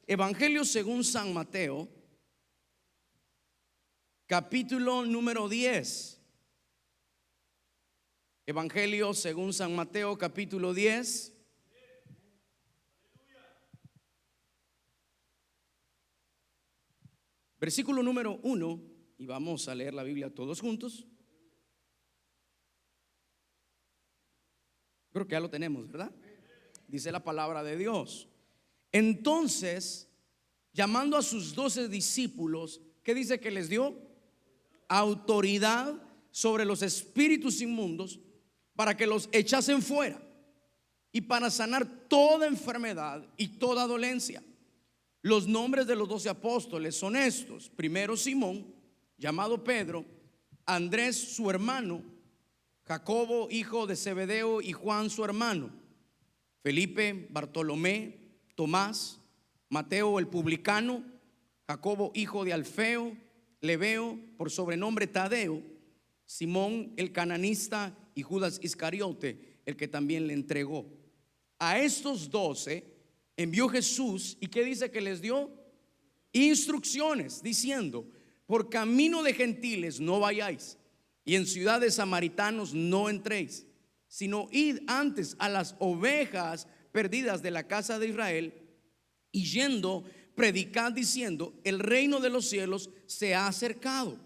Evangelio según San Mateo, capítulo número 10. Evangelio según San Mateo, capítulo 10. Versículo número 1, y vamos a leer la Biblia todos juntos. Creo que ya lo tenemos, ¿verdad? Dice la palabra de Dios. Entonces, llamando a sus 12 discípulos, ¿qué dice que les dio? Autoridad sobre los espíritus inmundos para que los echasen fuera y para sanar toda enfermedad y toda dolencia. Los nombres de los 12 apóstoles son estos: primero Simón, llamado Pedro; Andrés su hermano; Jacobo hijo de Zebedeo y Juan su hermano; Felipe, Bartolomé, Tomás, Mateo el publicano; Jacobo hijo de Alfeo, Lebeo por sobrenombre Tadeo; Simón el cananista y Judas Iscariote, el que también le entregó. A estos 12 envió Jesús, ¿y qué dice que les dio? Instrucciones, diciendo: por camino de gentiles no vayáis, y en ciudad de samaritanos no entréis, sino id antes a las ovejas perdidas de la casa de Israel, y yendo predicad diciendo: el reino de los cielos se ha acercado.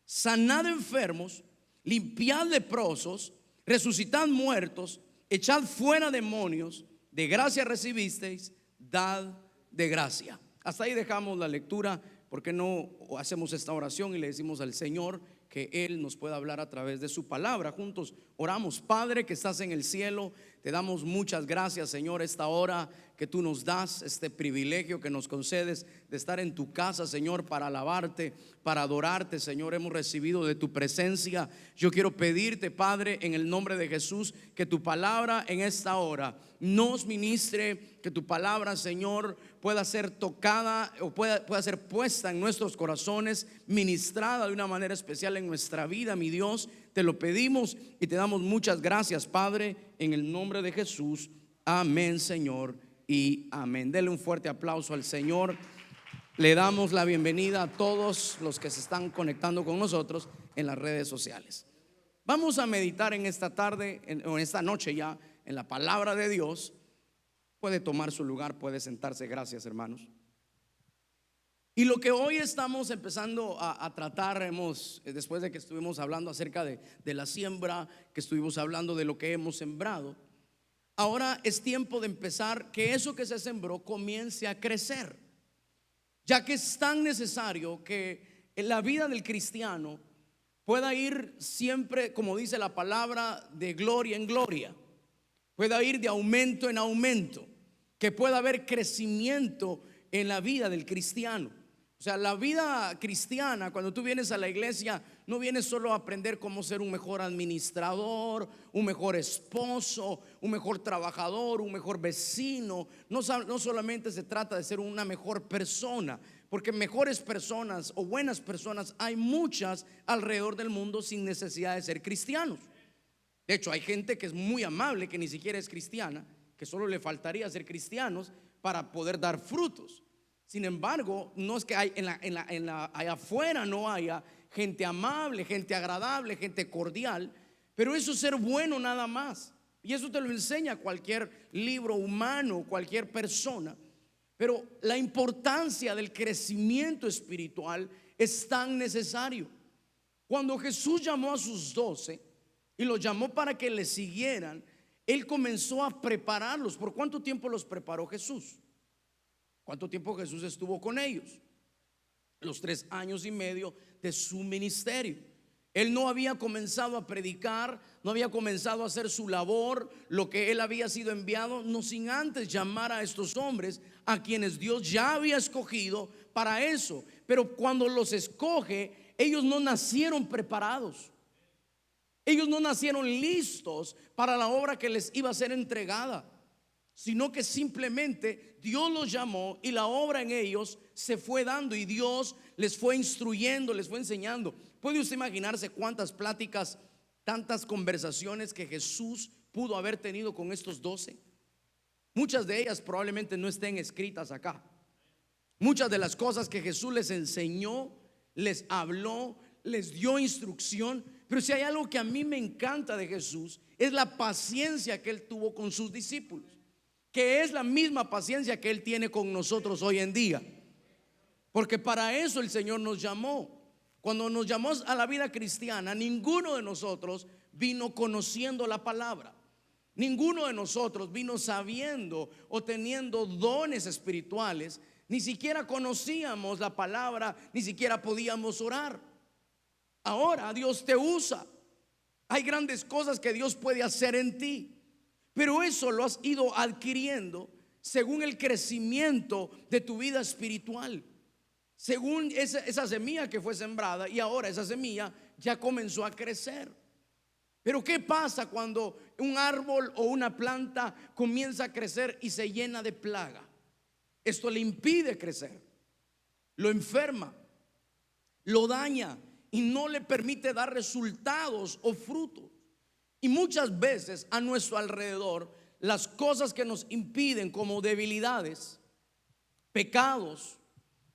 Sanad enfermos, limpiad leprosos, resucitad muertos, echad fuera demonios. De gracia recibisteis, dad de gracia. Hasta ahí dejamos la lectura. ¿Por qué no hacemos esta oración y le decimos al Señor que Él nos pueda hablar a través de su palabra? Juntos oramos. Padre que estás en el cielo, te damos muchas gracias, Señor, esta hora que tú nos das, este privilegio que nos concedes de estar en tu casa, Señor, para alabarte, para adorarte, Señor. Hemos recibido de tu presencia. Yo quiero pedirte, Padre, en el nombre de Jesús, que tu palabra en esta hora nos ministre, que tu palabra, Señor, pueda ser tocada o pueda ser puesta en nuestros corazones, ministrada de una manera especial en nuestra vida, mi Dios. Te lo pedimos y te damos muchas gracias, Padre, en el nombre de Jesús. Amén, Señor, y amén. Dele un fuerte aplauso al Señor. Le damos la bienvenida a todos los que se están conectando con nosotros en las redes sociales. Vamos a meditar en esta tarde o en esta noche ya en la palabra de Dios. Puede tomar su lugar, puede sentarse. Gracias, hermanos. Y lo que hoy estamos empezando a tratar, después de que estuvimos hablando acerca de la siembra, que estuvimos hablando de lo que hemos sembrado, ahora es tiempo de empezar que eso que se sembró comience a crecer, ya que es tan necesario que en la vida del cristiano pueda ir siempre, como dice la palabra, de gloria en gloria, pueda ir de aumento en aumento, que pueda haber crecimiento en la vida del cristiano. O sea, la vida cristiana, cuando tú vienes a la iglesia, no vienes solo a aprender cómo ser un mejor administrador, un mejor esposo, un mejor trabajador, un mejor vecino. No solamente se trata de ser una mejor persona, porque mejores personas o buenas personas hay muchas alrededor del mundo sin necesidad de ser cristianos. De hecho, hay gente que es muy amable, que ni siquiera es cristiana, que solo le faltaría ser cristianos para poder dar frutos. Sin embargo, no es que allá afuera no haya gente amable, gente agradable, gente cordial, pero eso es ser bueno nada más. Y eso te lo enseña cualquier libro humano, cualquier persona. Pero la importancia del crecimiento espiritual es tan necesario. Cuando Jesús llamó a sus 12 y los llamó para que le siguieran, Él comenzó a prepararlos. ¿Por cuánto tiempo los preparó Jesús? ¿Cuánto tiempo Jesús estuvo con ellos? Los 3 años y medio de su ministerio. Él no había comenzado a predicar, no había comenzado a hacer su labor, lo que él había sido enviado, no sin antes llamar a estos hombres a quienes Dios ya había escogido para eso. Pero cuando los escoge, ellos no nacieron preparados. Ellos no nacieron listos para la obra que les iba a ser entregada, sino que simplemente Dios los llamó y la obra en ellos se fue dando, y Dios les fue instruyendo, les fue enseñando. ¿Puede usted imaginarse cuántas pláticas, tantas conversaciones que Jesús pudo haber tenido con estos 12? Muchas de ellas probablemente no estén escritas acá, Muchas de las cosas que Jesús les enseñó, les habló, les dio instrucción. Pero si hay algo que a mí me encanta de Jesús, es la paciencia que Él tuvo con sus discípulos, que es la misma paciencia que Él tiene con nosotros hoy en día. Porque para eso el Señor nos llamó. Cuando nos llamó a la vida cristiana, ninguno de nosotros vino conociendo la palabra. Ninguno de nosotros vino sabiendo o teniendo dones espirituales. Ni siquiera conocíamos la palabra, ni siquiera podíamos orar. Ahora Dios te usa. Hay grandes cosas que Dios puede hacer en ti, pero eso lo has ido adquiriendo según el crecimiento de tu vida espiritual, según esa semilla que fue sembrada, y ahora esa semilla ya comenzó a crecer. Pero ¿qué pasa cuando un árbol o una planta comienza a crecer y se llena de plaga? Esto le impide crecer, lo enferma, lo daña y no le permite dar resultados o frutos. Y muchas veces a nuestro alrededor, las cosas que nos impiden, como debilidades, pecados,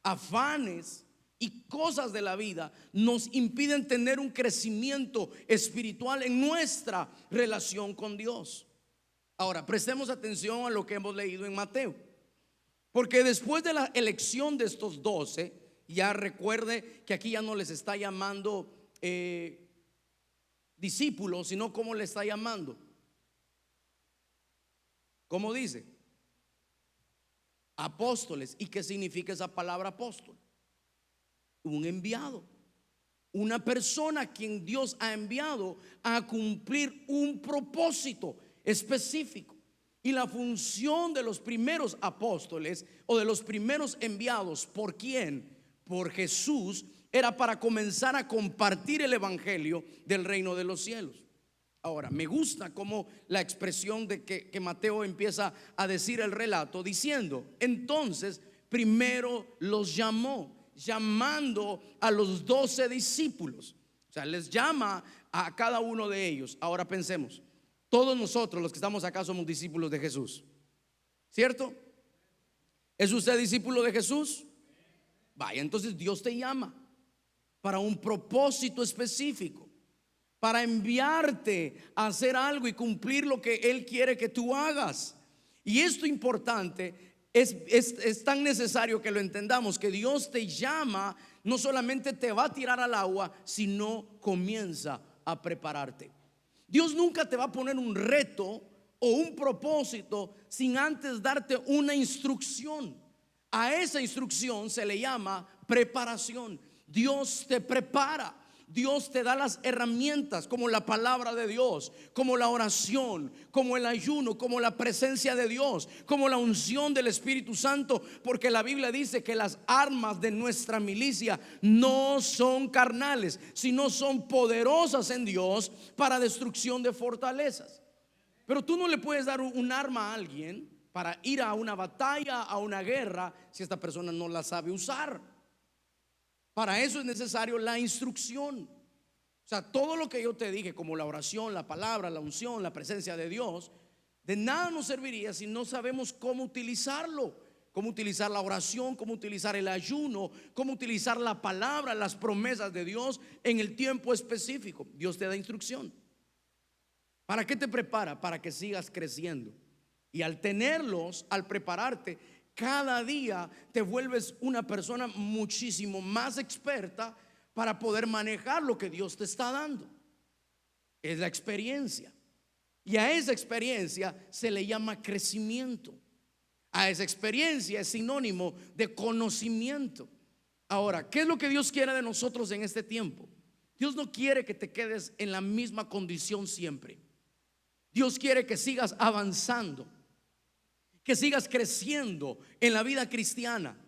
afanes y cosas de la vida, nos impiden tener un crecimiento espiritual en nuestra relación con Dios. Ahora, prestemos atención a lo que hemos leído en Mateo, porque después de la elección de estos 12, ya recuerde que aquí ya no les está llamando discípulos, sino ¿cómo le está llamando? ¿Cómo dice? Apóstoles. ¿Y qué significa esa palabra apóstol? Un enviado, una persona a quien Dios ha enviado a cumplir un propósito específico. Y la función de los primeros apóstoles o de los primeros enviados, ¿por quién? Por Jesús, era para comenzar a compartir el evangelio del reino de los cielos. Ahora, me gusta como la expresión de que Mateo empieza a decir el relato diciendo: entonces primero los llamó, llamando a los 12 discípulos. O sea, les llama a cada uno de ellos. Ahora pensemos, todos nosotros los que estamos acá somos discípulos de Jesús, ¿cierto? ¿Es usted discípulo de Jesús? Vaya, entonces Dios te llama para un propósito específico, para enviarte a hacer algo y cumplir lo que Él quiere que tú hagas. Y esto importante es tan necesario que lo entendamos, que Dios te llama, no solamente te va a tirar al agua, sino comienza a prepararte. Dios nunca te va a poner un reto o un propósito sin antes darte una instrucción. A esa instrucción se le llama preparación. Dios te prepara. Dios te da las herramientas, como la palabra de Dios, como la oración, como el ayuno, como la presencia de Dios, como la unción del Espíritu Santo, porque la Biblia dice que las armas de nuestra milicia no son carnales, sino son poderosas en Dios para destrucción de fortalezas. Pero tú no le puedes dar un arma a alguien para ir a una batalla, a una guerra, si esta persona no la sabe usar. Para eso es necesario la instrucción. O sea, todo lo que yo te dije, como la oración, la palabra, la unción, la presencia de Dios, de nada nos serviría si no sabemos cómo utilizarlo. Cómo utilizar la oración, cómo utilizar el ayuno, cómo utilizar la palabra, las promesas de Dios en el tiempo específico. Dios te da instrucción. ¿Para qué te prepara? Para que sigas creciendo. Y al tenerlos, al prepararte, cada día te vuelves una persona muchísimo más experta para poder manejar lo que Dios te está dando. Es la experiencia. Y a esa experiencia se le llama crecimiento. A esa experiencia es sinónimo de conocimiento. Ahora, ¿qué es lo que Dios quiere de nosotros en este tiempo? Dios no quiere que te quedes en la misma condición siempre. Dios quiere que sigas avanzando, que sigas creciendo en la vida cristiana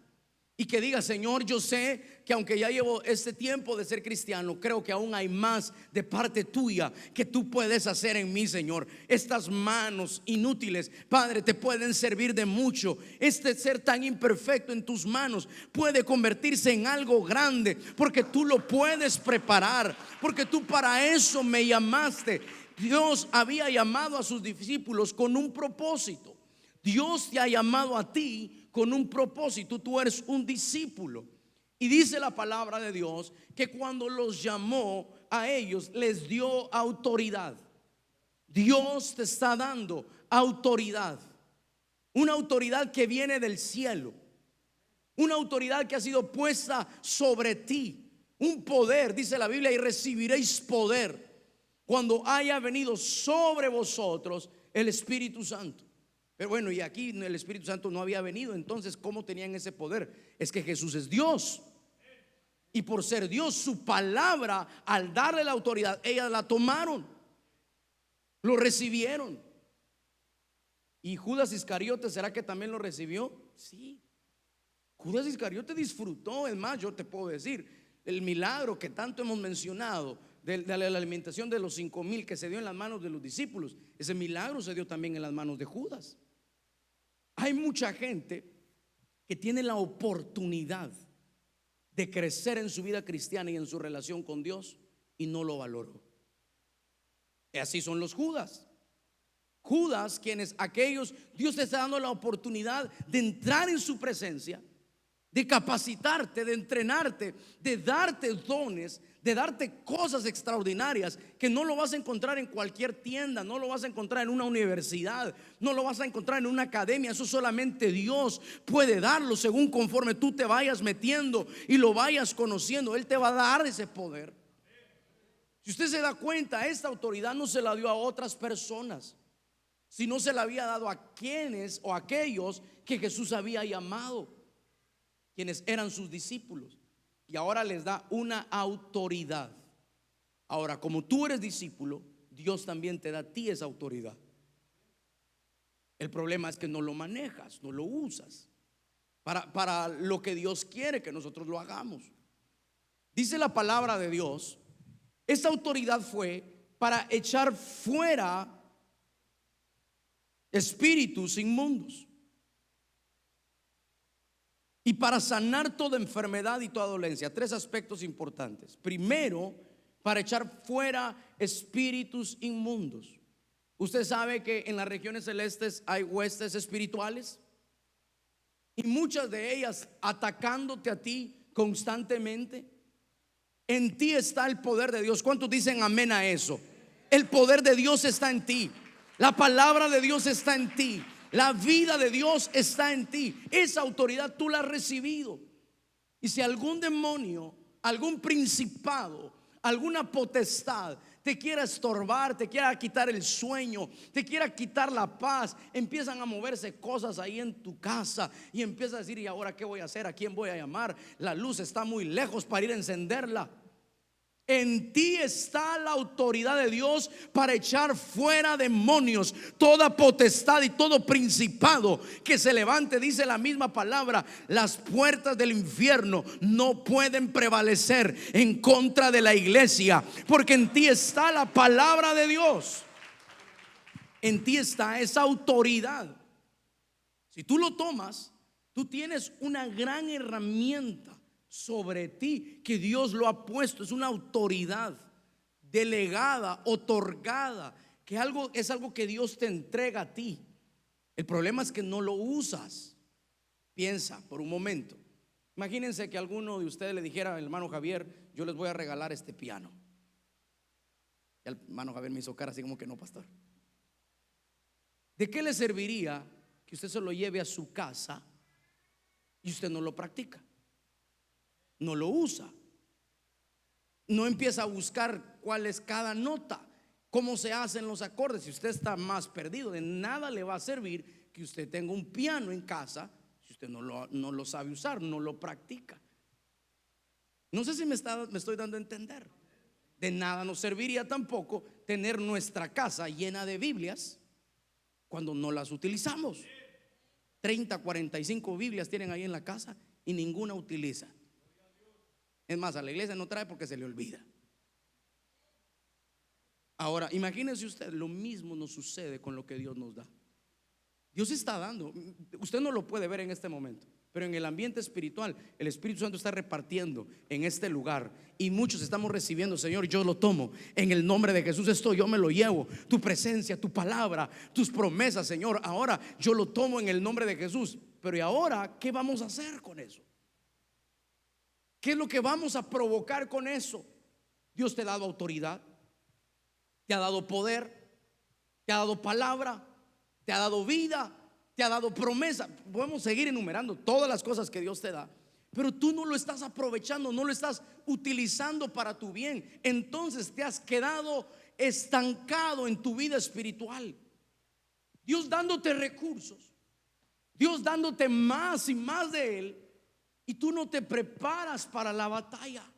y que digas: Señor, yo sé que aunque ya llevo este tiempo de ser cristiano, creo que aún hay más de parte tuya que tú puedes hacer en mí, Señor. Estas manos inútiles, Padre, te pueden servir de mucho. Este ser tan imperfecto en tus manos puede convertirse en algo grande, porque tú lo puedes preparar, porque tú para eso me llamaste. Dios había llamado a sus discípulos con un propósito. Dios te ha llamado a ti con un propósito. Tú eres un discípulo. Y dice la palabra de Dios que cuando los llamó a ellos, les dio autoridad. Dios te está dando autoridad. Una autoridad que viene del cielo. Una autoridad que ha sido puesta sobre ti. Un poder, dice la Biblia, y recibiréis poder cuando haya venido sobre vosotros el Espíritu Santo. Pero bueno, y aquí el Espíritu Santo no había venido. Entonces, ¿cómo tenían ese poder? Es que Jesús es Dios. Y por ser Dios, su palabra, al darle la autoridad, ellas la tomaron, lo recibieron. ¿Y Judas Iscariote, será que también lo recibió? Sí. Judas Iscariote disfrutó. Es más, yo te puedo decir, el milagro que tanto hemos mencionado de la alimentación de los 5,000 que se dio en las manos de los discípulos, ese milagro se dio también en las manos de Judas. Hay mucha gente que tiene la oportunidad de crecer en su vida cristiana y en su relación con Dios y no lo valoró. Y así son los Judas. Judas, quienes aquellos, Dios te está dando la oportunidad de entrar en su presencia, de capacitarte, de entrenarte, de darte dones, de darte cosas extraordinarias que no lo vas a encontrar en cualquier tienda, no lo vas a encontrar en una universidad, no lo vas a encontrar en una academia. Eso solamente Dios puede darlo, según conforme tú te vayas metiendo y lo vayas conociendo. Él te va a dar ese poder. Si usted se da cuenta, esta autoridad no se la dio a otras personas, sino se la había dado a quienes o aquellos que Jesús había llamado, quienes eran sus discípulos. Y ahora les da una autoridad. Ahora, como tú eres discípulo, Dios también te da a ti esa autoridad. El problema es que no lo manejas, no lo usas para lo que Dios quiere que nosotros lo hagamos. Dice la palabra de Dios, esta autoridad fue para echar fuera espíritus inmundos y para sanar toda enfermedad y toda dolencia. Tres aspectos importantes. Primero, para echar fuera espíritus inmundos. Usted sabe que en las regiones celestes hay huestes espirituales y muchas de ellas atacándote a ti constantemente. En ti está el poder de Dios. ¿Cuántos dicen amén a eso? El poder de Dios está en ti. La palabra de Dios está en ti. La vida de Dios está en ti. Esa autoridad tú la has recibido. Y si algún demonio, algún principado, alguna potestad te quiera estorbar, te quiera quitar el sueño, te quiera quitar la paz, empiezan a moverse cosas ahí en tu casa y empiezas a decir: ¿y ahora qué voy a hacer? ¿A quién voy a llamar? La luz está muy lejos para ir a encenderla. En ti está la autoridad de Dios para echar fuera demonios, toda potestad y todo principado que se levante. Dice la misma palabra: las puertas del infierno no pueden prevalecer en contra de la iglesia, porque en ti está la palabra de Dios. En ti está esa autoridad. Si tú lo tomas, tú tienes una gran herramienta sobre ti que Dios lo ha puesto. Es una autoridad delegada, otorgada, que es algo que Dios te entrega a ti. El problema es que no lo usas. Piensa por un momento. Imagínense que alguno de ustedes le dijera al hermano Javier: yo les voy a regalar este piano. Y el hermano Javier me hizo cara así como que: no, pastor. ¿De qué le serviría que usted se lo lleve a su casa y usted no lo practica? No lo usa. No empieza a buscar cuál es cada nota, cómo se hacen los acordes. Si usted está más perdido, de nada le va a servir que usted tenga un piano en casa si usted no lo sabe usar, no lo practica. No sé si me estoy dando a entender. De nada nos serviría tampoco tener nuestra casa llena de Biblias cuando no las utilizamos. 30, 45 Biblias tienen ahí en la casa y ninguna utiliza. Es más, a la iglesia no trae porque se le olvida. Ahora, imagínense usted, lo mismo nos sucede con lo que Dios nos da. Dios está dando. Usted no lo puede ver en este momento, pero en el ambiente espiritual el Espíritu Santo está repartiendo en este lugar y muchos estamos recibiendo: Señor, yo lo tomo en el nombre de Jesús. Esto yo me lo llevo, tu presencia, tu palabra, tus promesas, Señor, ahora yo lo tomo en el nombre de Jesús. pero ¿y ahora qué vamos a hacer con eso? ¿Qué es lo que vamos a provocar con eso? Dios te ha dado autoridad, te ha dado poder, te ha dado palabra, te ha dado vida, te ha dado promesa. Podemos seguir enumerando todas las cosas que Dios te da, pero tú no lo estás aprovechando, no lo estás utilizando para tu bien. Entonces te has quedado estancado en tu vida espiritual. Dios dándote recursos, Dios dándote más y más de Él, y tú no te preparas para la batalla.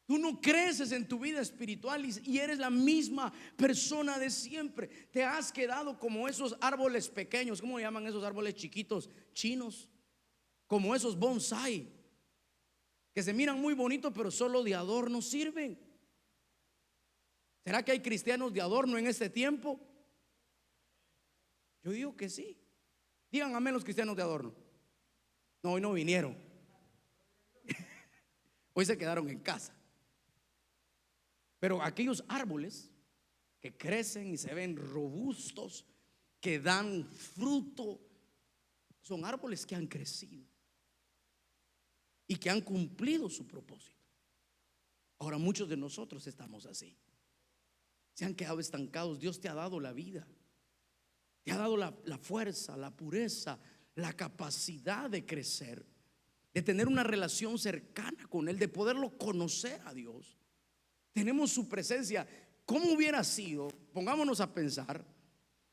Tú no creces en tu vida espiritual y eres la misma persona de siempre. Te has quedado como esos árboles pequeños. ¿Cómo llaman esos árboles chiquitos? Chinos. Como esos bonsai, que se miran muy bonitos, pero solo de adorno sirven. ¿Será que hay cristianos de adorno en este tiempo? Yo digo que sí. Digan amén los cristianos de adorno. No, hoy no vinieron. Hoy se quedaron en casa. Pero aquellos árboles que crecen y se ven robustos, que dan fruto, son árboles que han crecido y que han cumplido su propósito. Ahora muchos de nosotros estamos así. Se han quedado estancados. Dios te ha dado la vida, te ha dado la fuerza, la pureza, la capacidad de crecer, de tener una relación cercana con Él, de poderlo conocer a Dios. Tenemos su presencia. ¿Cómo hubiera sido? Pongámonos a pensar.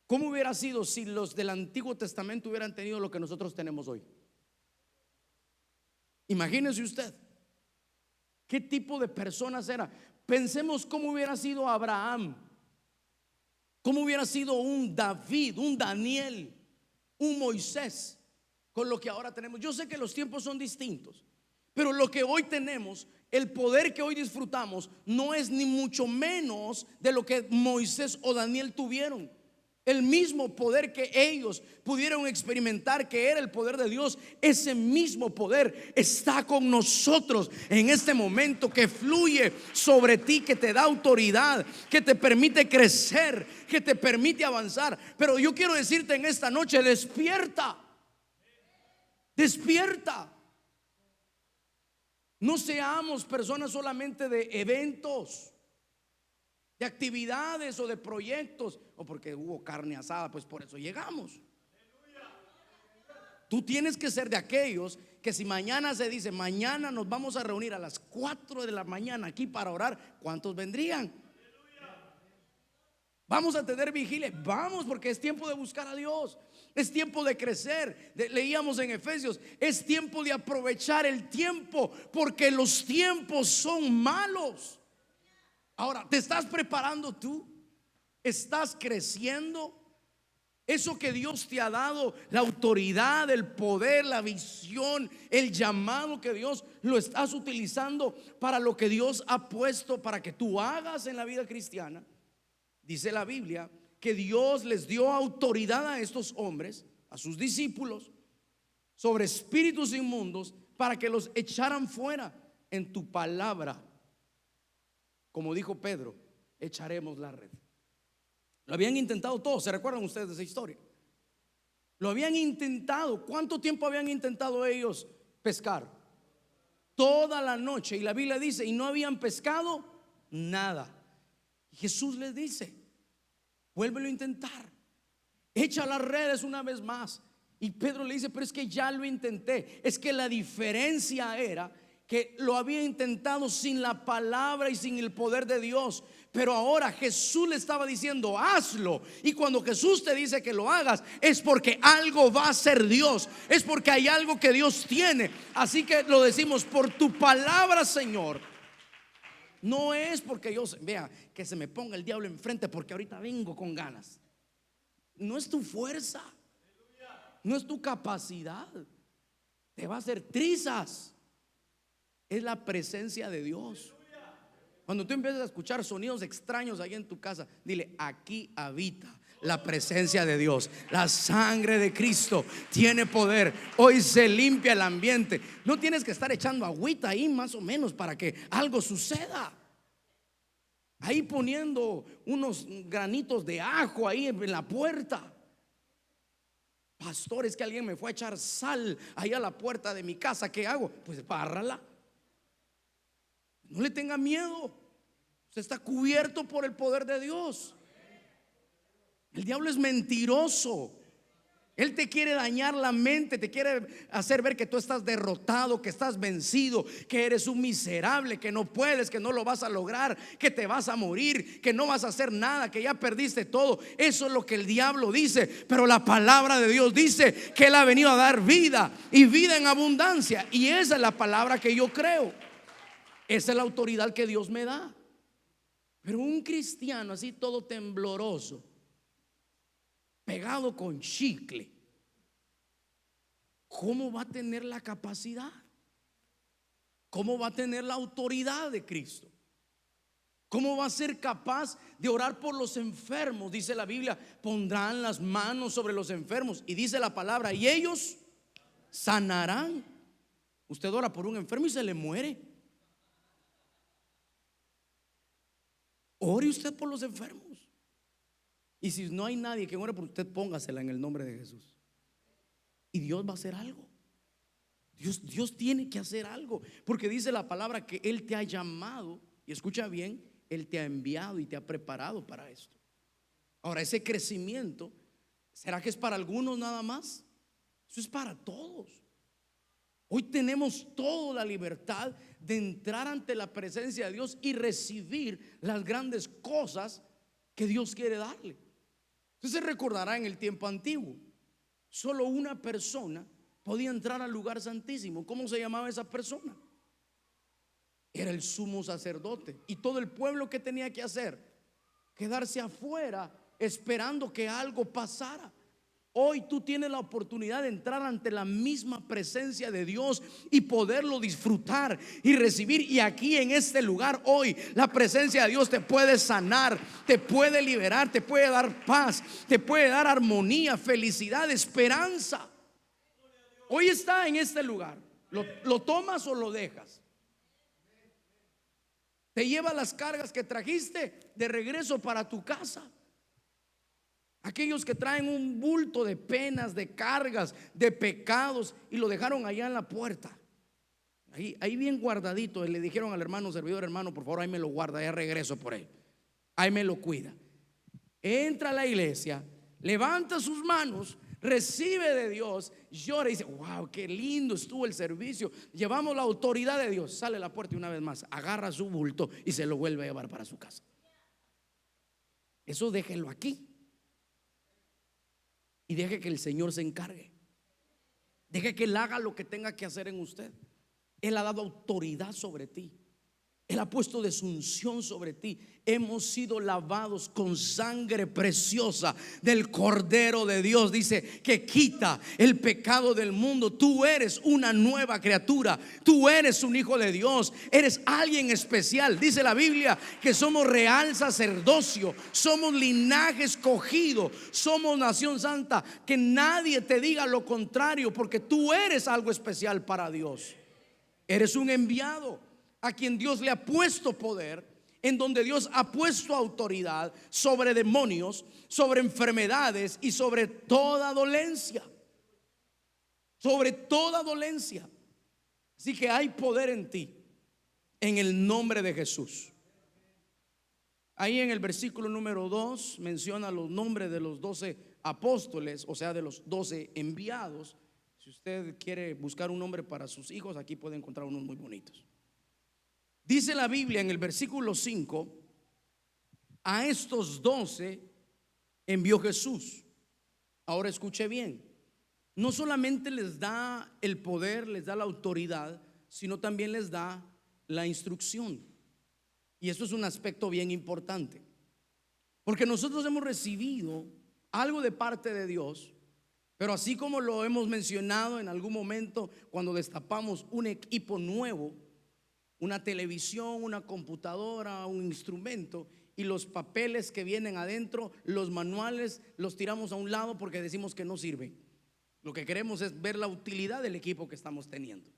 ¿Cómo hubiera sido si los del Antiguo Testamento hubieran tenido lo que nosotros tenemos hoy? Imagínese usted qué tipo de personas era. Pensemos cómo hubiera sido Abraham, cómo hubiera sido un David, un Daniel, un Moisés, con lo que ahora tenemos. Yo sé que los tiempos son distintos, pero lo que hoy tenemos, el poder que hoy disfrutamos, no es ni mucho menos de lo que Moisés o Daniel tuvieron. El mismo poder que ellos pudieron experimentar, que era el poder de Dios, ese mismo poder está con nosotros en este momento, que fluye sobre ti, que te da autoridad, que te permite crecer, que te permite avanzar. Pero yo quiero decirte en esta noche: despierta, despierta. No seamos personas solamente de eventos, de actividades o de proyectos, o porque hubo carne asada, pues por eso llegamos. Tú tienes que ser de aquellos que si mañana se dice, mañana nos vamos a reunir a las 4 de la mañana aquí para orar, ¿cuántos vendrían? Vamos a tener vigilia, vamos, porque es tiempo de buscar a Dios, es tiempo de crecer. Leíamos en Efesios, es tiempo de aprovechar el tiempo, porque los tiempos son malos. Ahora, ¿te estás preparando tú? ¿Estás creciendo? Eso que Dios te ha dado, la autoridad, el poder, la visión, el llamado que Dios, lo estás utilizando para lo que Dios ha puesto para que tú hagas en la vida cristiana. Dice la Biblia que Dios les dio autoridad a estos hombres, a sus discípulos, sobre espíritus inmundos, para que los echaran fuera. En tu palabra, como dijo Pedro, echaremos la red. Lo habían intentado todos. ¿Se recuerdan ustedes de esa historia? Lo habían intentado. ¿Cuánto tiempo habían intentado ellos pescar? Toda la noche. Y la Biblia dice, y no habían pescado nada. Y Jesús les dice, vuélvelo a intentar, echa las redes una vez más. Y Pedro le dice, pero es que ya lo intenté. Es que la diferencia era que lo había intentado sin la palabra y sin el poder de Dios. Pero ahora Jesús le estaba diciendo, hazlo. Y cuando Jesús te dice que lo hagas, es porque algo va a ser Dios, es porque hay algo que Dios tiene. Así que lo decimos, por tu palabra, Señor. No es porque yo vea que se me ponga el diablo enfrente, porque ahorita vengo con ganas. No es tu fuerza, no es tu capacidad, te va a hacer trizas. Es la presencia de Dios. Cuando tú empiezas a escuchar sonidos extraños ahí en tu casa, dile, aquí habita la presencia de Dios. La sangre de Cristo tiene poder. Hoy se limpia el ambiente. No tienes que estar echando agüita ahí más o menos para que algo suceda. Ahí poniendo unos granitos de ajo ahí en la puerta Pastor, es que alguien me fue a echar sal ahí a la puerta de mi casa, ¿qué hago? Pues bárrala. No le tenga miedo. Usted está cubierto por el poder de Dios. El diablo es mentiroso. Él te quiere dañar la mente, te quiere hacer ver que tú estás derrotado, que estás vencido, que eres un miserable, que no puedes, que no lo vas a lograr, que te vas a morir, que no vas a hacer nada, que ya perdiste todo. Eso es lo que el diablo dice. Pero la palabra de Dios dice que Él ha venido a dar vida y vida en abundancia. Y esa es la palabra que yo creo. Esa es la autoridad que Dios me da. Pero un cristiano así todo tembloroso, pegado con chicle, ¿cómo va a tener la capacidad? ¿Cómo va a tener la autoridad de Cristo? ¿Cómo va a ser capaz de orar por los enfermos? Dice la Biblia, pondrán las manos sobre los enfermos. Y dice la palabra, y ellos sanarán. Usted ora por un enfermo y se le muere. Ore usted por los enfermos. Y si no hay nadie que ore por usted, póngasela en el nombre de Jesús. Y Dios va a hacer algo. Dios tiene que hacer algo. Porque dice la palabra que Él te ha llamado. Y escucha bien, Él te ha enviado y te ha preparado para esto. Ahora, ese crecimiento, ¿será que es para algunos nada más? Eso es para todos. Hoy tenemos toda la libertad de entrar ante la presencia de Dios y recibir las grandes cosas que Dios quiere darle. Usted se recordará en el tiempo antiguo, solo una persona podía entrar al lugar santísimo. ¿Cómo se llamaba esa persona? Era el sumo sacerdote. Y todo el pueblo, ¿qué tenía que hacer? Quedarse afuera esperando que algo pasara. Hoy tú tienes la oportunidad de entrar ante la misma presencia de Dios y poderlo disfrutar y recibir. Y aquí en este lugar hoy la presencia de Dios te puede sanar, te puede liberar, te puede dar paz, te puede dar armonía, felicidad, esperanza. Hoy está en este lugar. ¿Lo tomas o lo dejas? Te lleva las cargas que trajiste de regreso para tu casa. Aquellos que traen un bulto de penas, de cargas, de pecados y lo dejaron allá en la puerta, ahí bien guardadito. Le dijeron al hermano servidor: hermano, por favor, ahí me lo guarda, ya regreso por él, ahí me lo cuida. Entra a la iglesia, levanta sus manos, recibe de Dios, llora y dice: wow, qué lindo estuvo el servicio, llevamos la autoridad de Dios. Sale a la puerta y una vez más agarra su bulto y se lo vuelve a llevar para su casa. Eso déjenlo aquí y deje que el Señor se encargue. Deje que Él haga lo que tenga que hacer en usted. Él ha dado autoridad sobre ti. Él ha puesto de su unción sobre ti. Hemos sido lavados con sangre preciosa del Cordero de Dios. Dice que quita el pecado del mundo. Tú eres una nueva criatura. Tú eres un hijo de Dios. Eres alguien especial. Dice la Biblia que somos real sacerdocio. Somos linaje escogido. Somos nación santa. Que nadie te diga lo contrario, porque tú eres algo especial para Dios. Eres un enviado a quien Dios le ha puesto poder, en donde Dios ha puesto autoridad sobre demonios, sobre enfermedades y sobre toda dolencia. Sobre toda dolencia. Así que hay poder en ti, en el nombre de Jesús. Ahí en el versículo número 2 menciona los nombres de los 12 apóstoles, o sea, de los 12 enviados. Si usted quiere buscar un nombre para sus hijos, aquí puede encontrar unos muy bonitos. Dice la Biblia en el versículo 5: a estos 12 envió Jesús. Ahora escuche bien, no solamente les da el poder, les da la autoridad, sino también les da la instrucción. Y eso es un aspecto bien importante, porque nosotros hemos recibido algo de parte de Dios. Pero así como lo hemos mencionado en algún momento, cuando destapamos un equipo nuevo, una televisión, una computadora, un instrumento, y los papeles que vienen adentro, los manuales, los tiramos a un lado porque decimos que no sirven. Lo que queremos es ver la utilidad del equipo que estamos teniendo.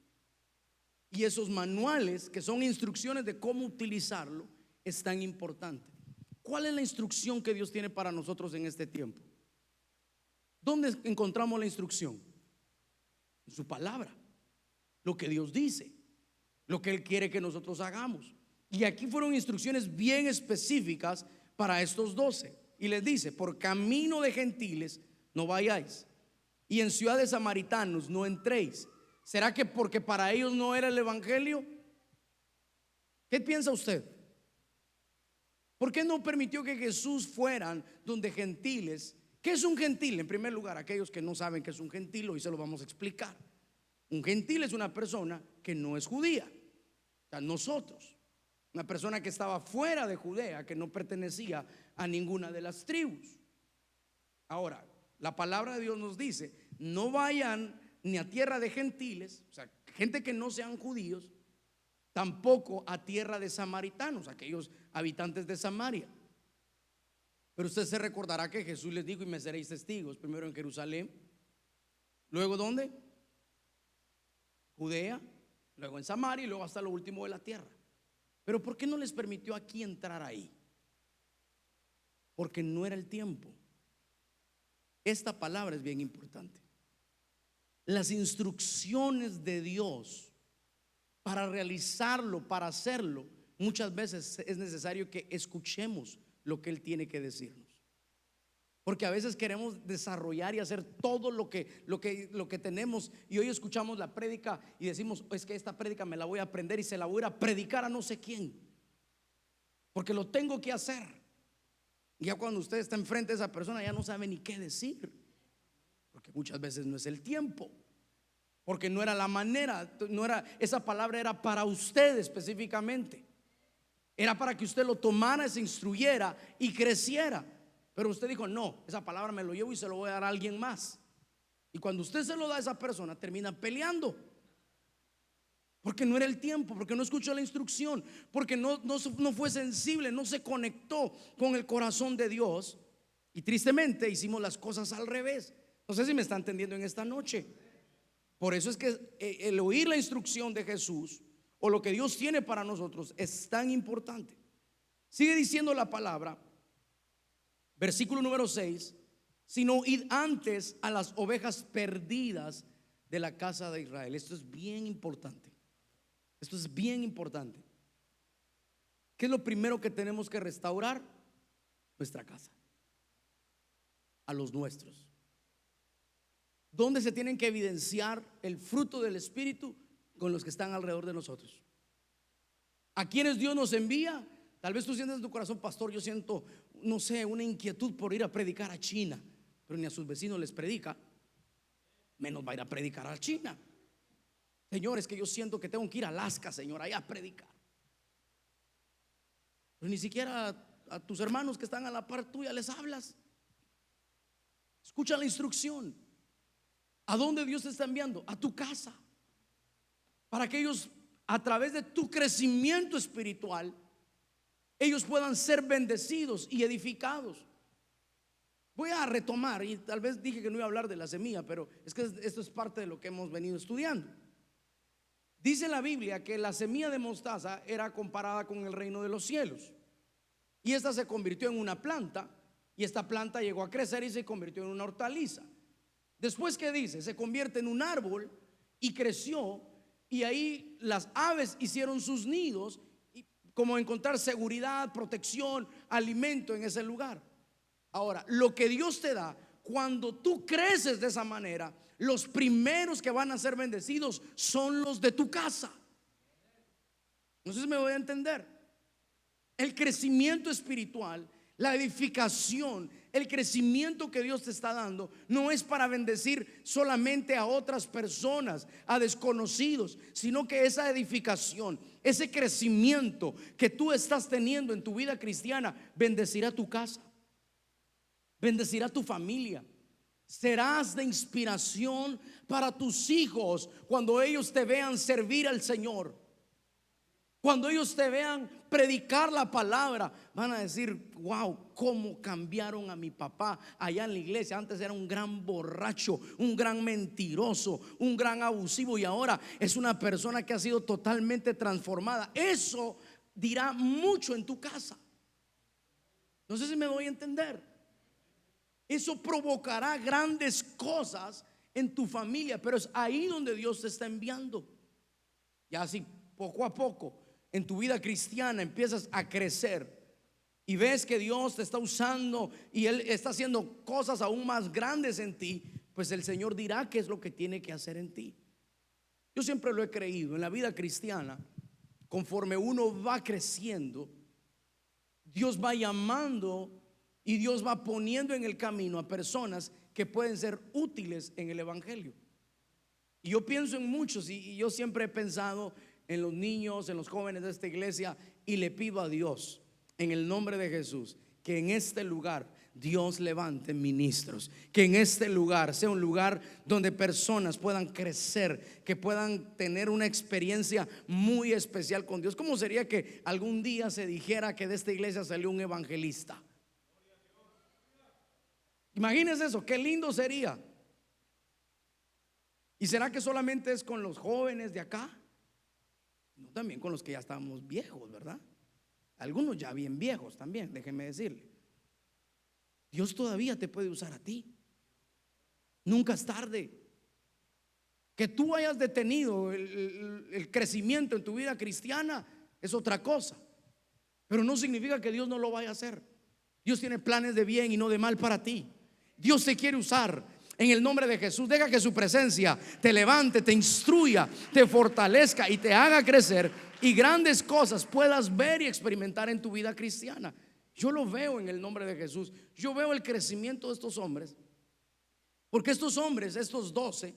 Y esos manuales, que son instrucciones de cómo utilizarlo, es tan importante. ¿Cuál es la instrucción que Dios tiene para nosotros en este tiempo? ¿Dónde encontramos la instrucción? En su palabra, lo que Dios dice, lo que Él quiere que nosotros hagamos. Y aquí fueron instrucciones bien específicas para estos 12. Y les dice: por camino de gentiles no vayáis, y en ciudad de samaritanos no entréis. ¿Será que porque para ellos no era el evangelio? ¿Qué piensa usted? ¿Por qué no permitió que Jesús fueran donde gentiles? ¿Qué es un gentil? En primer lugar, aquellos que no saben qué es un gentil, hoy se lo vamos a explicar. Un gentil es una persona que no es judía. O sea, nosotros, una persona que estaba fuera de Judea, que no pertenecía a ninguna de las tribus. Ahora, la palabra de Dios nos dice: no vayan ni a tierra de gentiles, o sea, gente que no sean judíos, tampoco a tierra de samaritanos, aquellos habitantes de Samaria. Pero usted se recordará que Jesús les dijo: y me seréis testigos, primero en Jerusalén, luego ¿dónde? Judea, luego en Samaria y luego hasta lo último de la tierra. Pero ¿por qué no les permitió aquí entrar ahí? Porque no era el tiempo. Esta palabra es bien importante. Las instrucciones de Dios, para realizarlo, para hacerlo, muchas veces es necesario que escuchemos lo que Él tiene que decirnos. Porque a veces queremos desarrollar y hacer todo lo que tenemos, y hoy escuchamos la prédica y decimos: es que esta prédica me la voy a aprender y se la voy a ir a predicar a no sé quién, porque lo tengo que hacer. Y ya cuando usted está enfrente de esa persona ya no sabe ni qué decir, porque muchas veces no es el tiempo, porque no era la manera, no era, esa palabra era para usted específicamente, era para que usted lo tomara, se instruyera y creciera. Pero usted dijo: no, esa palabra me lo llevo y se lo voy a dar a alguien más. Y cuando usted se lo da a esa persona, termina peleando, porque no era el tiempo, porque no escuchó la instrucción, porque no fue sensible, no se conectó con el corazón de Dios. Y tristemente hicimos las cosas al revés. No sé si me está entendiendo en esta noche. Por eso es que el oír la instrucción de Jesús, o lo que Dios tiene para nosotros, es tan importante. Sigue diciendo la palabra, versículo número 6: sino id antes a las ovejas perdidas de la casa de Israel. Esto es bien importante. Esto es bien importante. ¿Qué es lo primero que tenemos que restaurar? Nuestra casa, a los nuestros. ¿Dónde se tienen que evidenciar el fruto del Espíritu? Con los que están alrededor de nosotros. ¿A quienes Dios nos envía? Tal vez tú sientes en tu corazón: pastor, yo siento, no sé, una inquietud por ir a predicar a China. Pero ni a sus vecinos les predica, menos va a ir a predicar a China. Señor, es que yo siento que tengo que ir a Alaska, Señor, allá a predicar. Pero ni siquiera a tus hermanos que están a la par tuya les hablas. Escucha la instrucción. ¿A dónde Dios te está enviando? A tu casa, para que ellos, a través de tu crecimiento espiritual, ellos puedan ser bendecidos y edificados. Voy a retomar, y tal vez dije que no iba a hablar de la semilla, pero es que esto es parte de lo que hemos venido estudiando. Dice la Biblia que la semilla de mostaza era comparada con el reino de los cielos, y esta se convirtió en una planta, y esta planta llegó a crecer y se convirtió en una hortaliza. Después, ¿qué dice? Se convierte en un árbol y creció, y ahí las aves hicieron sus nidos, como encontrar seguridad, protección, alimento en ese lugar. Ahora, lo que Dios te da, cuando tú creces de esa manera, los primeros que van a ser bendecidos son los de tu casa. No sé si me voy a entender. El crecimiento espiritual, la edificación, el crecimiento que Dios te está dando, no es para bendecir solamente a otras personas, a desconocidos, sino que esa edificación, ese crecimiento que tú estás teniendo en tu vida cristiana, bendecirá tu casa, bendecirá tu familia. Serás de inspiración para tus hijos cuando ellos te vean servir al Señor. Cuando ellos te vean predicar la palabra, van a decir: wow, cómo cambiaron a mi papá allá en la iglesia. Antes era un gran borracho, un gran mentiroso, un gran abusivo, y ahora es una persona que ha sido totalmente transformada. Eso dirá mucho en tu casa. No sé si me voy a entender. eso provocará grandes cosas en tu familia, pero es ahí donde Dios te está enviando. Ya así poco a poco en tu vida cristiana empiezas a crecer y ves que Dios te está usando y Él está haciendo cosas aún más grandes en ti, pues el Señor dirá qué es lo que tiene que hacer en ti. Yo siempre lo he creído en la vida cristiana. Conforme uno va creciendo, Dios va llamando y Dios va poniendo en el camino a personas que pueden ser útiles en el evangelio. Y yo pienso en muchos, y yo siempre he pensado en los niños, en los jóvenes de esta iglesia, y le pido a Dios en el nombre de Jesús que en este lugar Dios levante ministros, que en este lugar sea un lugar donde personas puedan crecer, que puedan tener una experiencia muy especial con Dios. ¿Cómo sería que algún día se dijera que de esta iglesia salió un evangelista? Imagínense eso, qué lindo sería. ¿Y será que solamente es con los jóvenes de acá? No, también con los que ya estamos viejos, ¿verdad? Algunos ya bien viejos también, déjenme decirle. Dios todavía te puede usar a ti. Nunca es tarde. Que tú hayas detenido el crecimiento en tu vida cristiana es otra cosa, pero no significa que Dios no lo vaya a hacer. Dios tiene planes de bien y no de mal para ti. Dios te quiere usar en el nombre de Jesús. Deja que su presencia te levante, te instruya, te fortalezca y te haga crecer, y grandes cosas puedas ver y experimentar en tu vida cristiana. Yo lo veo en el nombre de Jesús. Yo veo el crecimiento de estos hombres, porque estos hombres, estos 12,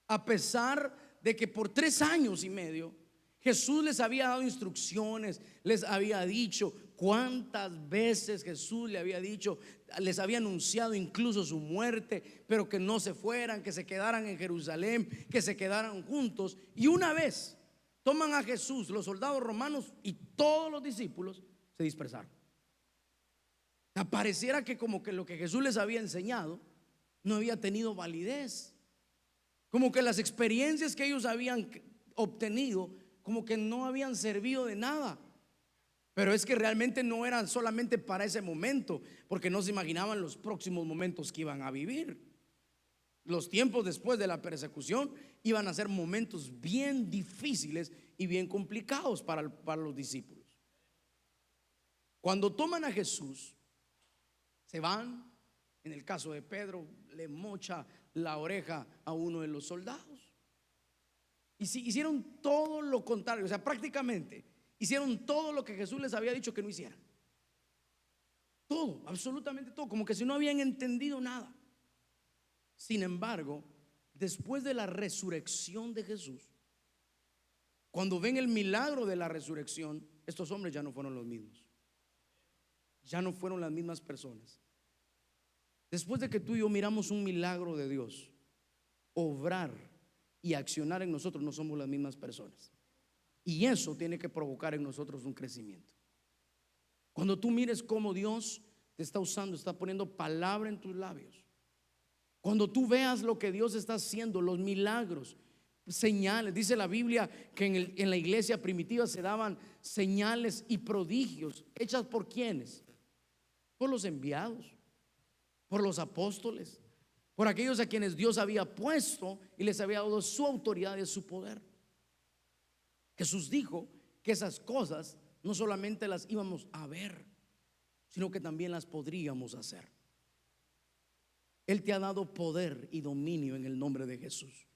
a pesar de que por 3 años y medio Jesús les había dado instrucciones, les había dicho cuántas veces Jesús le había dicho, les había anunciado incluso su muerte, pero que no se fueran, que se quedaran en Jerusalén, que se quedaran juntos. Y una vez toman a Jesús los soldados romanos y todos los discípulos se dispersaron. Pareciera que como que lo que Jesús les había enseñado no había tenido validez, como que las experiencias que ellos habían obtenido como que no habían servido de nada. Pero es que realmente no eran solamente para ese momento, porque no se imaginaban los próximos momentos que iban a vivir. Los tiempos después de la persecución iban a ser momentos bien difíciles y bien complicados para los discípulos. Cuando toman a Jesús, se van. En el caso de Pedro, le mocha la oreja a uno de los soldados. Y si hicieron todo lo contrario, o sea, prácticamente hicieron todo lo que Jesús les había dicho que no hicieran. Todo, absolutamente todo, como que si no habían entendido nada. Sin embargo, después de la resurrección de Jesús, cuando ven el milagro de la resurrección, estos hombres ya no fueron los mismos. Ya no fueron las mismas personas. Después de que tú y yo miramos un milagro de Dios obrar y accionar en nosotros, no somos las mismas personas. Y eso tiene que provocar en nosotros un crecimiento. Cuando tú mires cómo Dios te está usando, está poniendo palabra en tus labios, cuando tú veas lo que Dios está haciendo, los milagros, señales, dice la Biblia que en la iglesia primitiva se daban señales y prodigios hechas por ¿quiénes? Por los enviados, por los apóstoles, por aquellos a quienes Dios había puesto y les había dado su autoridad y su poder. Jesús dijo que esas cosas no solamente las íbamos a ver, sino que también las podríamos hacer. Él te ha dado poder y dominio en el nombre de Jesús.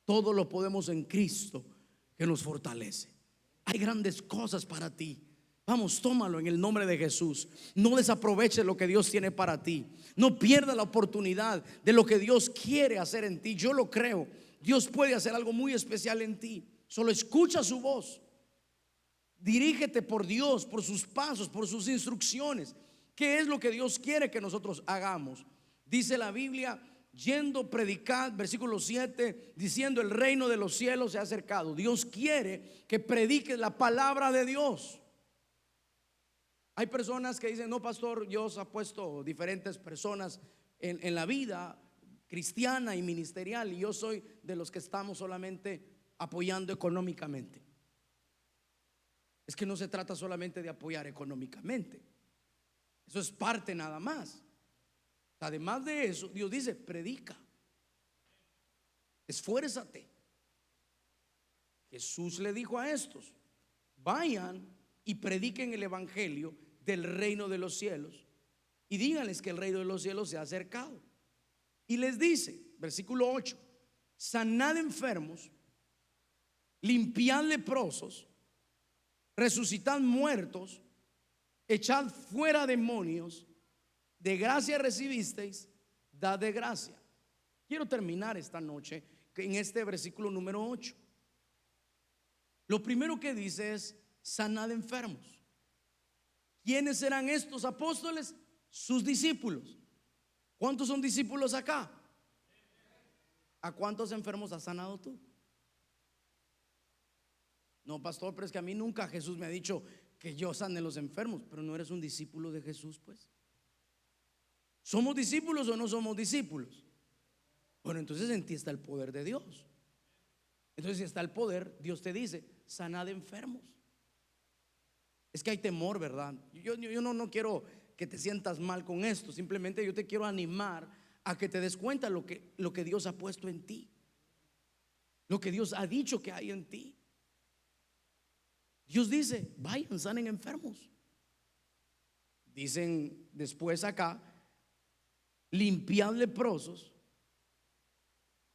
Todo lo podemos en Cristo que nos fortalece. Hay grandes cosas para ti. Vamos, tómalo en el nombre de Jesús. No desaproveches lo que Dios tiene para ti. No pierdas la oportunidad de lo que Dios quiere hacer en ti. Yo lo creo. Dios puede hacer algo muy especial en ti. Solo escucha su voz. Dirígete por Dios, por sus pasos, por sus instrucciones. ¿Qué es lo que Dios quiere que nosotros hagamos? Dice la Biblia, yendo, predicad, versículo 7, diciendo el reino de los cielos se ha acercado. Dios quiere que prediques la palabra de Dios. Hay personas que dicen, no, pastor, Dios ha puesto diferentes personas en la vida cristiana y ministerial, y yo soy de los que estamos solamente apoyando económicamente. Es que no se trata solamente de apoyar económicamente, eso es parte nada más. Además de eso, Dios dice, predica, esfuérzate. Jesús le dijo a estos, vayan y prediquen el evangelio del reino de los cielos y díganles que el reino de los cielos se ha acercado. Y les dice, versículo 8, sanad enfermos, limpiad leprosos, resucitad muertos, echad fuera demonios, de gracia recibisteis, dad de gracia. Quiero terminar esta noche en este versículo número 8. Lo primero que dice es sanad enfermos. ¿Quiénes eran estos apóstoles? Sus discípulos. ¿Cuántos son discípulos acá? ¿A cuántos enfermos has sanado tú? No, pastor, pero es que a mí nunca Jesús me ha dicho que yo sane los enfermos. Pero no eres un discípulo de Jesús, pues. ¿Somos discípulos o no somos discípulos? Bueno, entonces en ti está el poder de Dios. Entonces si está el poder, Dios te dice, sanad enfermos. Es que hay temor, ¿verdad? Yo no quiero que te sientas mal con esto. Simplemente yo te quiero animar a que te des cuenta lo que Dios ha puesto en ti, lo que Dios ha dicho que hay en ti. Dios dice, vayan, sanen enfermos. Dicen después acá, limpiad leprosos.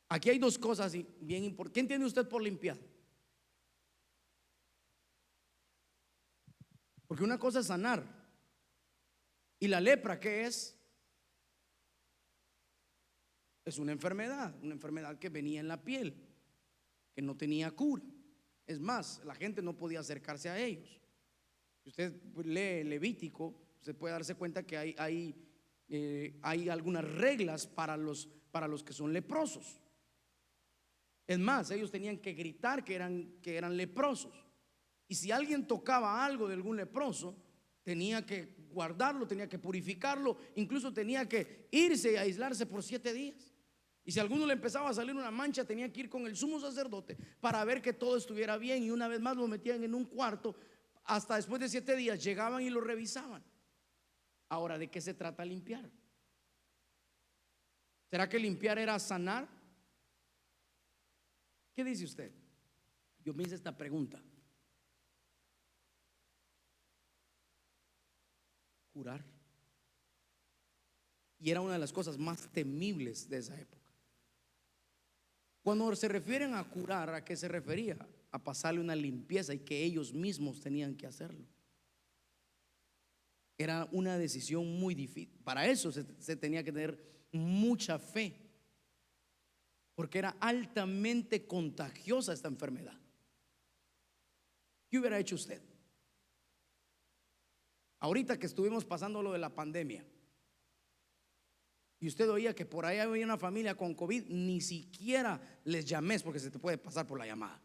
Aquí hay dos cosas bien importantes. ¿Qué entiende usted por limpiar? Porque una cosa es sanar. ¿Y la lepra qué es? Es una enfermedad que venía en la piel, que no tenía cura. Es más, la gente no podía acercarse a ellos. Si usted lee Levítico, usted puede darse cuenta que hay algunas reglas para los que son leprosos. Es más, ellos tenían que gritar que eran leprosos. Y si alguien tocaba algo de algún leproso, tenía que guardarlo, tenía que purificarlo, incluso tenía que irse y aislarse por 7 días. Y si a alguno le empezaba a salir una mancha, tenía que ir con el sumo sacerdote para ver que todo estuviera bien. Y una vez más lo metían en un cuarto. Hasta después de 7 días llegaban y lo revisaban. Ahora, ¿de qué se trata limpiar? ¿Será que limpiar era sanar? ¿Qué dice usted? Yo me hice esta pregunta. Curar. Y era una de las cosas más temibles de esa época. Cuando se refieren a curar, ¿a qué se refería? A pasarle una limpieza y que ellos mismos tenían que hacerlo. Era una decisión muy difícil. Para eso se tenía que tener mucha fe, porque era altamente contagiosa esta enfermedad. ¿Qué hubiera hecho usted? Ahorita que estuvimos pasando lo de la pandemia y usted oía que por ahí había una familia con COVID, ni siquiera les llames porque se te puede pasar por la llamada.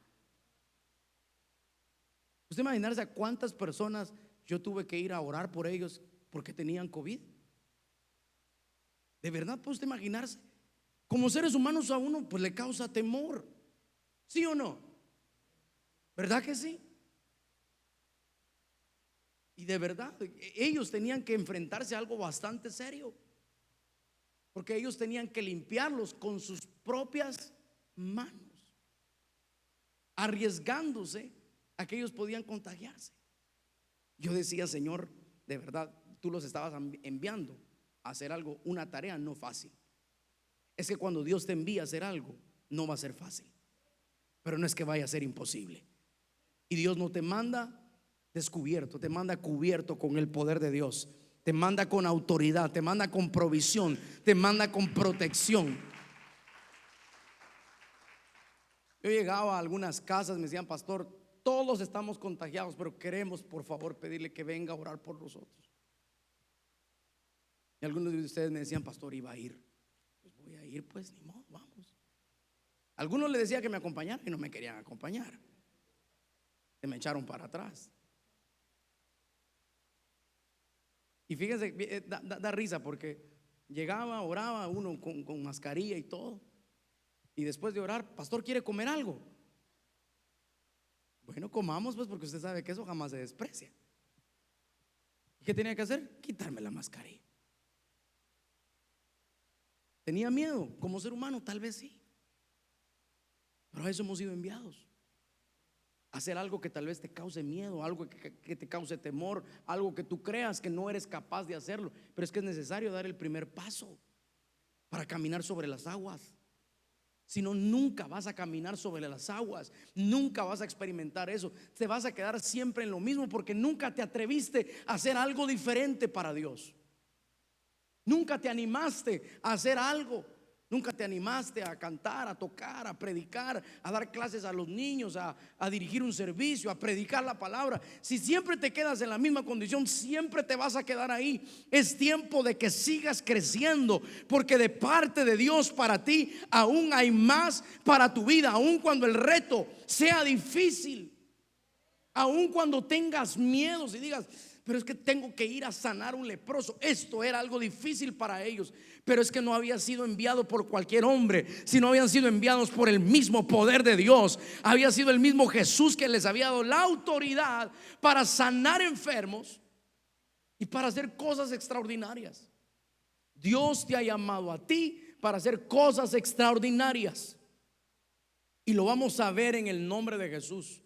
Usted imaginarse a cuántas personas yo tuve que ir a orar por ellos porque tenían COVID. ¿De verdad puede usted imaginarse? Como seres humanos a uno pues le causa temor, ¿sí o no? ¿Verdad que sí? Y de verdad, ellos tenían que enfrentarse a algo bastante serio, porque ellos tenían que limpiarlos con sus propias manos, arriesgándose a que ellos podían contagiarse. Yo decía, Señor, de verdad, tú los estabas enviando a hacer algo, una tarea no fácil. Es que cuando Dios te envía a hacer algo, no va a ser fácil, pero no es que vaya a ser imposible. Y Dios no te manda descubierto, te manda cubierto con el poder de Dios, te manda con autoridad, te manda con provisión, te manda con protección. Yo llegaba a algunas casas, me decían, pastor, todos estamos contagiados, pero queremos por favor pedirle que venga a orar por nosotros. Y algunos de ustedes me decían, pastor, iba a ir. Pues voy a ir, pues ni modo, vamos. Algunos le decía que me acompañaran y no me querían acompañar. Se me echaron para atrás. Y fíjense, da risa porque llegaba, oraba uno con mascarilla y todo. Y después de orar, pastor, ¿quiere comer algo? Bueno, comamos pues, porque usted sabe que eso jamás se desprecia. ¿Y qué tenía que hacer? Quitarme la mascarilla. ¿Tenía miedo como ser humano? Tal vez sí. Pero a eso hemos sido enviados. Hacer algo que tal vez te cause miedo, algo que te cause temor, algo que tú creas que no eres capaz de hacerlo. Pero es que es necesario dar el primer paso para caminar sobre las aguas. Si no, nunca vas a caminar sobre las aguas, nunca vas a experimentar eso. Te vas a quedar siempre en lo mismo porque nunca te atreviste a hacer algo diferente para Dios. Nunca te animaste a hacer algo. Nunca te animaste a cantar, a tocar, a predicar, a dar clases a los niños, a dirigir un servicio, a predicar la palabra. Si siempre te quedas en la misma condición, siempre te vas a quedar ahí. Es tiempo de que sigas creciendo, porque de parte de Dios para ti aún hay más para tu vida. Aún cuando el reto sea difícil, aún cuando tengas miedos y digas: pero es que tengo que ir a sanar un leproso. Esto era algo difícil para ellos, pero es que no había sido enviado por cualquier hombre, sino habían sido enviados por el mismo poder de Dios. Había sido el mismo Jesús que les había dado la autoridad para sanar enfermos y para hacer cosas extraordinarias. Dios te ha llamado a ti para hacer cosas extraordinarias, y lo vamos a ver en el nombre de Jesús.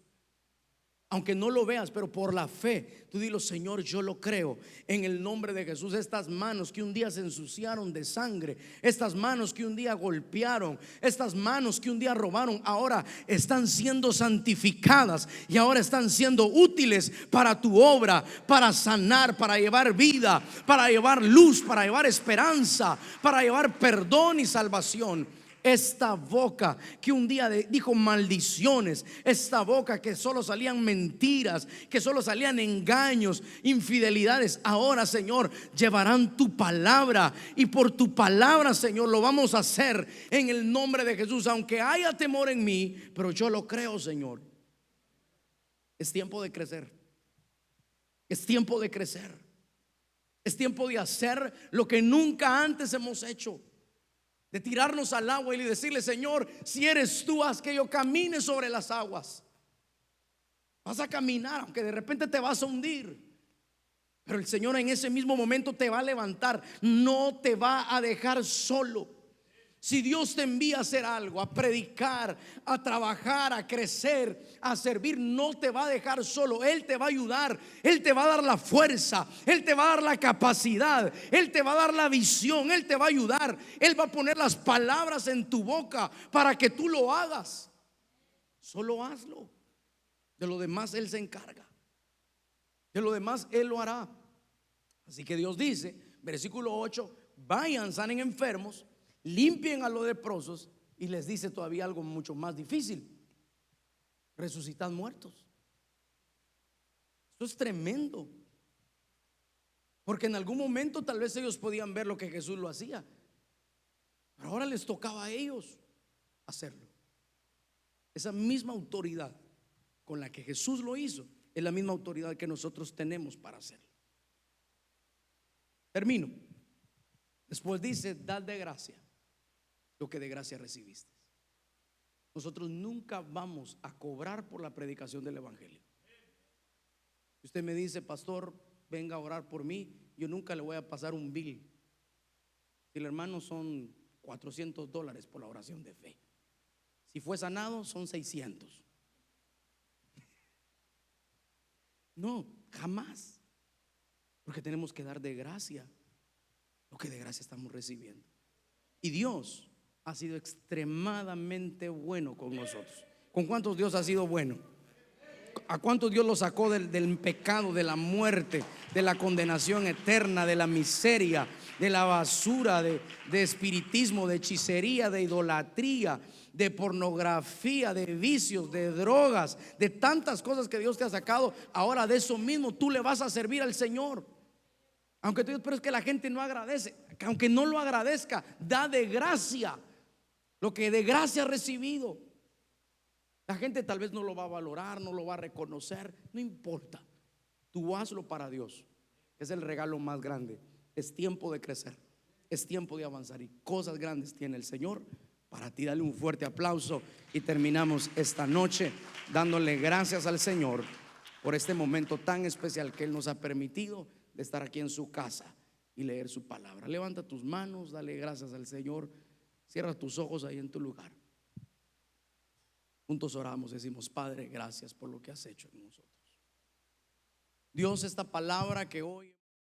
Aunque no lo veas, pero por la fe tú dilo: Señor, yo lo creo en el nombre de Jesús. Estas manos que un día se ensuciaron de sangre, estas manos que un día golpearon, estas manos que un día robaron, ahora están siendo santificadas y ahora están siendo útiles para tu obra, para sanar, para llevar vida, para llevar luz, para llevar esperanza, para llevar perdón y salvación. Esta boca que un día dijo maldiciones, esta boca que solo salían mentiras, que solo salían engaños, infidelidades, ahora, Señor, llevarán tu palabra, y por tu palabra, Señor, lo vamos a hacer en el nombre de Jesús. Aunque haya temor en mí, pero yo lo creo, Señor. Es tiempo de crecer. Es tiempo de crecer. Es tiempo de hacer lo que nunca antes hemos hecho, de tirarnos al agua y decirle: Señor, si eres tú, haz que yo camine sobre las aguas. Vas a caminar, aunque de repente te vas a hundir, pero el Señor en ese mismo momento te va a levantar. No te va a dejar solo. Si Dios te envía a hacer algo, a predicar, a trabajar, a crecer, a servir, no te va a dejar solo. Él te va a ayudar, Él te va a dar la fuerza, Él te va a dar la capacidad, Él te va a dar la visión, Él te va a ayudar. Él va a poner las palabras en tu boca para que tú lo hagas. Solo hazlo. De lo demás Él se encarga. De lo demás Él lo hará. Así que Dios dice, versículo 8: vayan, sanen enfermos, limpien a los leprosos, y les dice todavía algo mucho más difícil: resucitad muertos. Esto es tremendo, porque en algún momento tal vez ellos podían ver lo que Jesús lo hacía, pero ahora les tocaba a ellos hacerlo. Esa misma autoridad con la que Jesús lo hizo es la misma autoridad que nosotros tenemos para hacerlo. Termino. Después dice: dad de gracia lo que de gracia recibiste. Nosotros nunca vamos a cobrar por la predicación del evangelio. Si usted me dice: pastor, venga a orar por mí, yo nunca le voy a pasar un bill. Si el hermano, son $400 por la oración de fe. Si fue sanado, son 600. No, jamás. Porque tenemos que dar de gracia lo que de gracia estamos recibiendo. Y Dios ha sido extremadamente bueno con nosotros. ¿Con cuántos Dios ha sido bueno? ¿A cuántos Dios los sacó del pecado, de la muerte, de la condenación eterna, de la miseria, de la basura, de espiritismo, de hechicería, de idolatría, de pornografía, de vicios, de drogas, de tantas cosas que Dios te ha sacado? Ahora de eso mismo tú le vas a servir al Señor. Aunque tú digas: pero es que la gente no agradece. Aunque no lo agradezca, da de gracia lo que de gracia ha recibido. La gente tal vez no lo va a valorar, no lo va a reconocer. No importa, tú hazlo para Dios. Es el regalo más grande. Es tiempo de crecer, es tiempo de avanzar, y cosas grandes tiene el Señor para ti. Dale un fuerte aplauso. Y terminamos esta noche dándole gracias al Señor por este momento tan especial que Él nos ha permitido de estar aquí en su casa. y leer su palabra. Levanta tus manos, dale gracias al Señor, cierra tus ojos ahí en tu lugar. Juntos oramos, decimos: Padre, gracias por lo que has hecho en nosotros. Dios, esta palabra que hoy